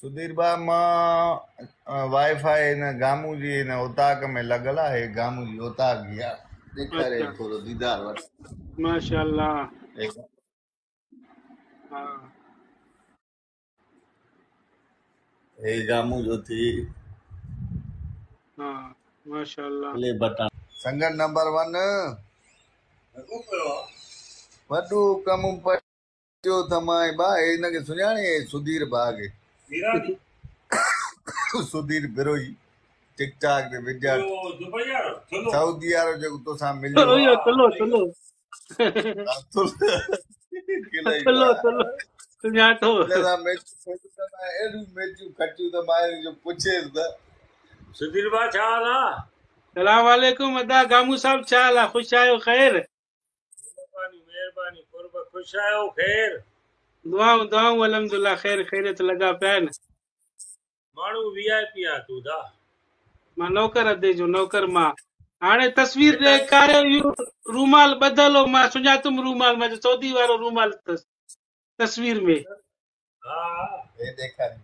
सुधीर बा मां वाईफाई न गामू जी न उताक में लगल आहे गामू जी उताक गया ॾेखारे अच्छा थोरो दीदार वठ माशाल्लाह। हाँ हे गामू जो थी हाँ माशाल्लाह। प्ले बटन संगत नंबर 1 वॾो कमु पटियो थमाए बा हिनखे सुञाणे सुधीर भाग सुधीर बिरोई टिकटॉक ते विझाट सऊदी वारो जेको तोसां मिलियो यो तुलो तुलो तुलो तुलो सुञातो। मैचूं खटियूं त मां जो पुछेसि त सुधीर भाउ छा हाल आहे? सलाम वालेकुम अदा गामू साहब छा हाल आहे? ख़ुशि आहियो? ख़ैर? महिरबानी महिरबानी कुर्ब ख़ुशि आहियो? ख़ैर दुआऊं दुआऊं अल्हम्दुलिल्लाह ख़ैर ख़ैरियत लॻा पिया आहिनि। माण्हू VIP आहे तूं दा मां नौकर अदे जो नौकर मां हाणे तस्वीर ॾेखारियो इहो रूमाल ॿधल हो मां सुञातुमि रूमाल मां सऊदी वारो रूमाल अथसि तस्वीर में। हा हे ॾेखारी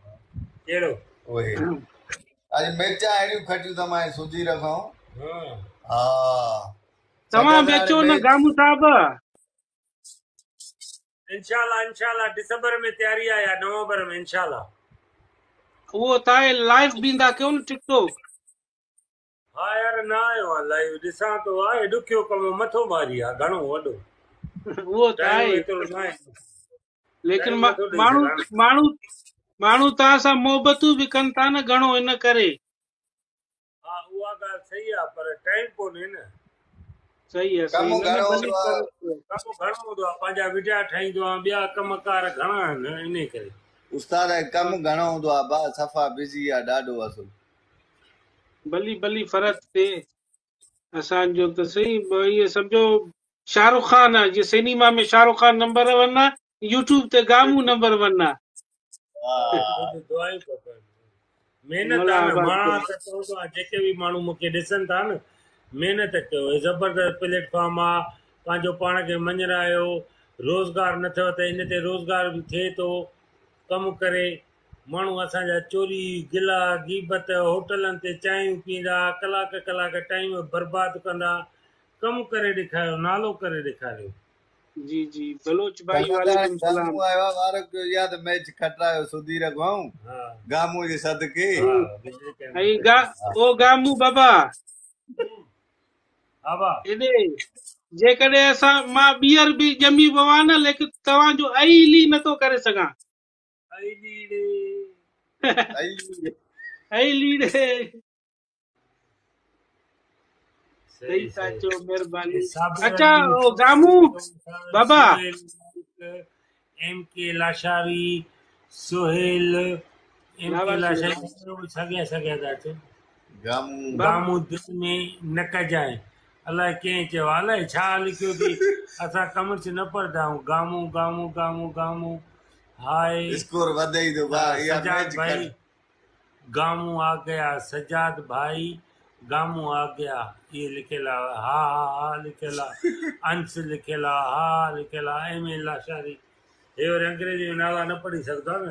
कहिड़ो? ओए अॼु मिर्चा अहिड़ियूं खटियूं त मां सुधीर खां हा तव्हां बि अचो न गामू साहब। इंशाल्लाह इंशाल्लाह दिसंबर में तयारी आहे या नवंबर में इंशाल्लाह। उहो तव्हां लाइव ॾींदा कयो न टिकटॉक। हा यार न आयो आहे लाइव ॾिसां थो आहे ॾुखियो कमु मथो मारी आहे घणो वॾो उहो त टाइम आहे एतिरो न आहे लेकिन टाइम नथो ॾेई माण्हू सघां न। माण्हू माण्हू तव्हां सां मोहबतूं बि कनि था न घणो इन करे। हा उहा ॻाल्हि सही आहे पर टाइम कोन्हे न। सही आहे सही कमु न न घणो भली हूंदो आहे कमु घणो हूंदो आहे पंहिंजा वीडिया ठाहींदो आहियां ॿिया कमकार घणा आहिनि इन करे। उस्ताद कमु घणो हूंदो आहे बा सफ़ा बिज़ी आहे ॾाढो असुल भली भली फ़र्क़ थिए असांजो त सही इहे सम्झो शाहरुख खान आहे जीअं सिनेमा में शाहरुख खान नंबर 1 आहे यूट्यूब ते गामू नंबर 1 आहे। दुआई महिनत मोला आहे न आबाद मां करे। त चवंदो आहियां जेके बि माण्हू मूंखे ॾिसनि था न महिनत कयो ज़बरदस्त प्लेटफॉर्म आहे पंहिंजो पाण खे मञरायो रोज़गार न थिए त इन ते रोज़गार बि थिए थो कमु करे माण्हू असांजा चोरी गिला गीबत होटलनि ते चांहियूं पीअंदा कलाक कलाक टाइम बर्बादु कंदा कमु करे ॾेखारियो नालो करे ॾेखारियो। जी जी बलोच भाई वालेकुम सलाम। गामू आयो आहे वार कयो या त मैच खटायो सुधीर खां गामू जे सदके ऐं ओ गामू बाबा हा भाउ एॾे जेकॾहिं असां मां ॿीहर बि ॼमी पवां न लेकिन तव्हांजो आई ली नथो करे सघां। आई लीड सही था चओ महिरबानी। अच्छा ओ गामू बाबा MK लाशारी सोहेल MK लाशारी सॻिया सॻिया था अचनि गामू दिलि में न कजांइ अलाए कंहिं चयो अलाए छा लिखियो थी असां कमेंट्स न पढ़ंदा आहियूं गामू गामू गामू गामू हाय स्कोर वधे थो सजाद भाई गामू आ गया सजाद भाई गामू आ गया ये लिखियल आहे हा हा हा लिखियल आहे अंश लिखियल आहे हा लिखियल आहे ML लाशारी हे वरी अंग्रेजी में नाला न पढ़ी सघंदो आहे न।